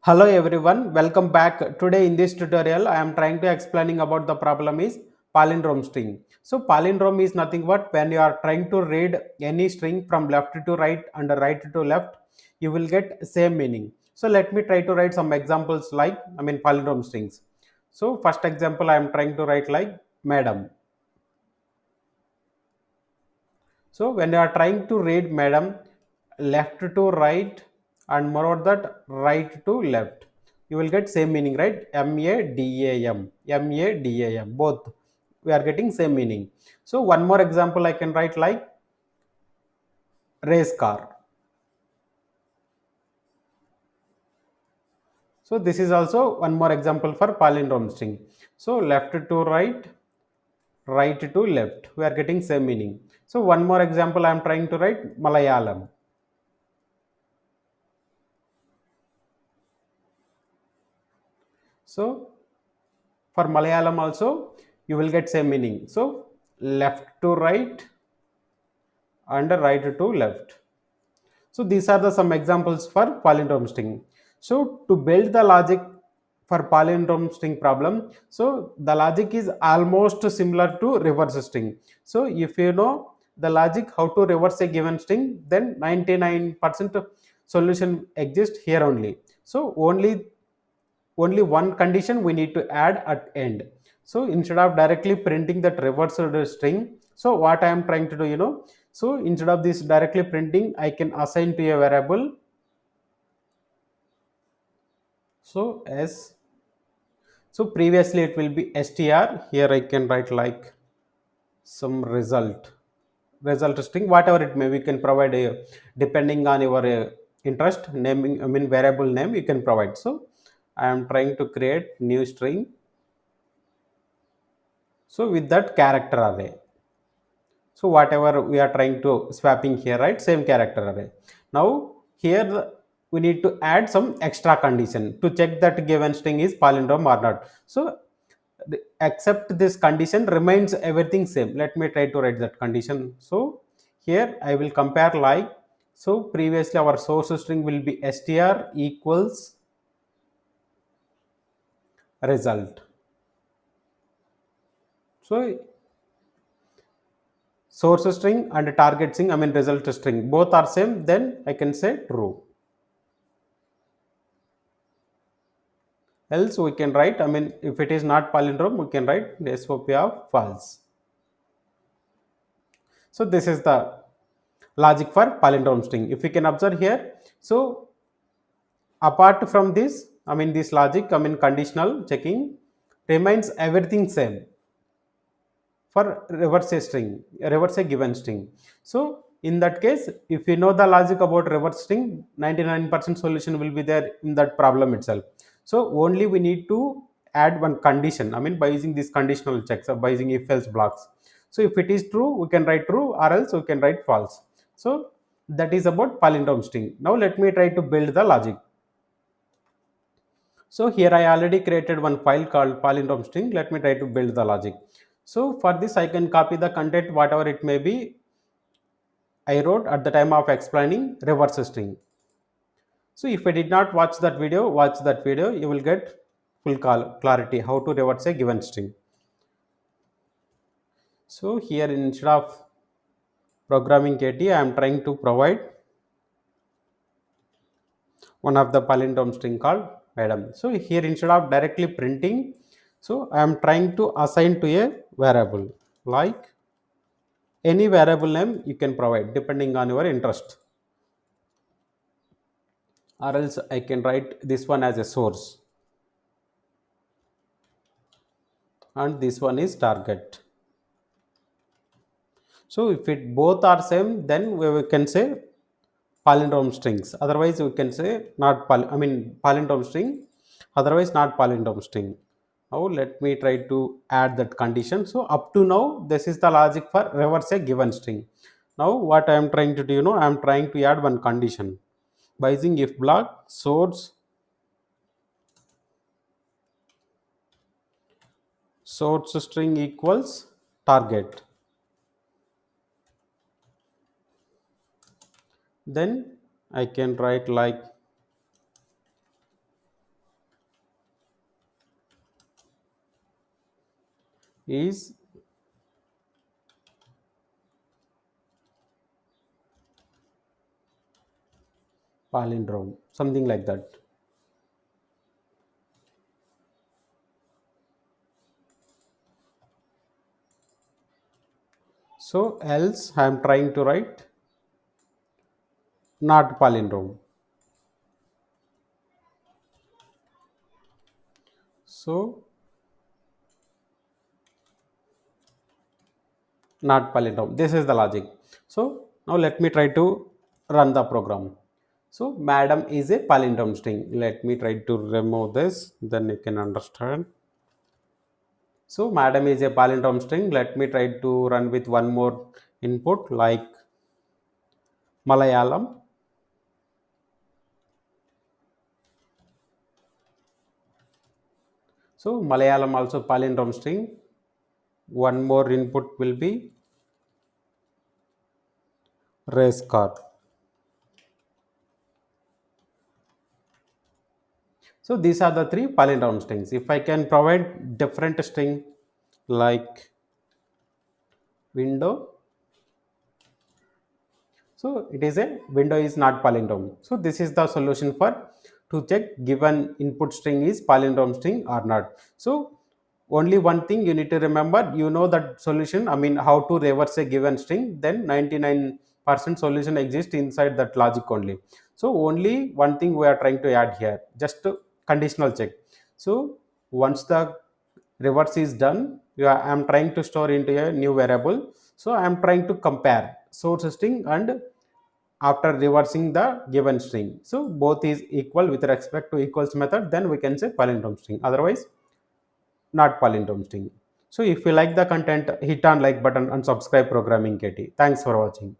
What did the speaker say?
Hello everyone, welcome back. Today in this tutorial, I am trying to explaining about the problem is palindrome string. So palindrome is nothing but when you are trying to read any string from left to right and right to left, you will get same meaning. So let me try to write some examples like palindrome strings. So first example I am trying to write like madam. So when you are trying to read madam left to right and moreover that right to left, you will get same meaning, right? M-A-D-A-M, M-A-D-A-M, both we are getting same meaning. So one more example I can write like race car. So this is also one more example for palindrome string. So left to right, right to left, we are getting same meaning. So one more example I am trying to write Malayalam. So for Malayalam also you will get same meaning. So left to right and right to left. So these are the some examples for palindrome string. So to build the logic for palindrome string problem, so the logic is almost similar to reverse string. So if you know the logic how to reverse a given string, then 99% solution exists here only. So only one condition we need to add at end. So instead of directly printing that reversed string, so what I am trying to do, so instead of this directly printing, I can assign to a variable. So s, so previously it will be str, here I can write like some result string, whatever it may, we can provide a, depending on your interest naming, variable name you can provide. So I am trying to create new string, so with that character array. So whatever we are trying to swapping here, right, same character array. Now here we need to add some extra condition to check that given string is palindrome or not. So except this condition remains everything same, let me try to write that condition. So here I will compare like, so previously our source string will be str equals result. So source string and target string, result string, both are same, then I can say true. Else we can write, if it is not palindrome, we can write the SOP of false. So this is the logic for palindrome string. If you can observe here, so apart from this, this logic, conditional checking remains everything same for reverse a string, reverse a given string. So in that case, if you know the logic about reverse string, 99% solution will be there in that problem itself. So only we need to add one condition, by using these conditional checks or by using if else blocks. So if it is true, we can write true, or else we can write false. So that is about palindrome string. Now let me try to build the logic. So here I already created one file called palindrome string. Let me try to build the logic. So for this I can copy the content whatever it may be I wrote at the time of explaining reverse string. So if I did not watch that video, watch that video, you will get full clarity how to reverse a given string. So here instead of programming KT, I am trying to provide one of the palindrome string called madam. So here instead of directly printing, so I am trying to assign to a variable like any variable name you can provide depending on your interest, or else I can write this one as a source and this one is target. So if it both are same, then we can say palindrome strings, otherwise we can say not palindrome string, otherwise not palindrome string. Now let me try to add that condition. So up to now this is the logic for reverse a given string. Now what I am trying to do, I am trying to add one condition by using if block source string equals target. Then I can write like is palindrome, something like that. So else I am trying to write not palindrome. So not palindrome. This is the logic. So now let me try to run the program. So madam is a palindrome string. Let me try to remove this, then you can understand. So madam is a palindrome string. Let me try to run with one more input like Malayalam. So Malayalam also palindrome string. One more input will be race car. So these are the three palindrome strings. If I can provide different string like window, so it is a window is not palindrome. So this is the solution for to check given input string is palindrome string or not. So only one thing you need to remember, you know that solution, I mean how to reverse a given string, then 99% solution exists inside that logic only. So only one thing we are trying to add here, just to conditional check. So once the reverse is done, I am trying to store into a new variable. So I am trying to compare source string and after reversing the given string. So both is equal with respect to equals method, then we can say palindrome string. Otherwise, not palindrome string. So if you like the content, hit on like button and subscribe Programming KT. Thanks for watching.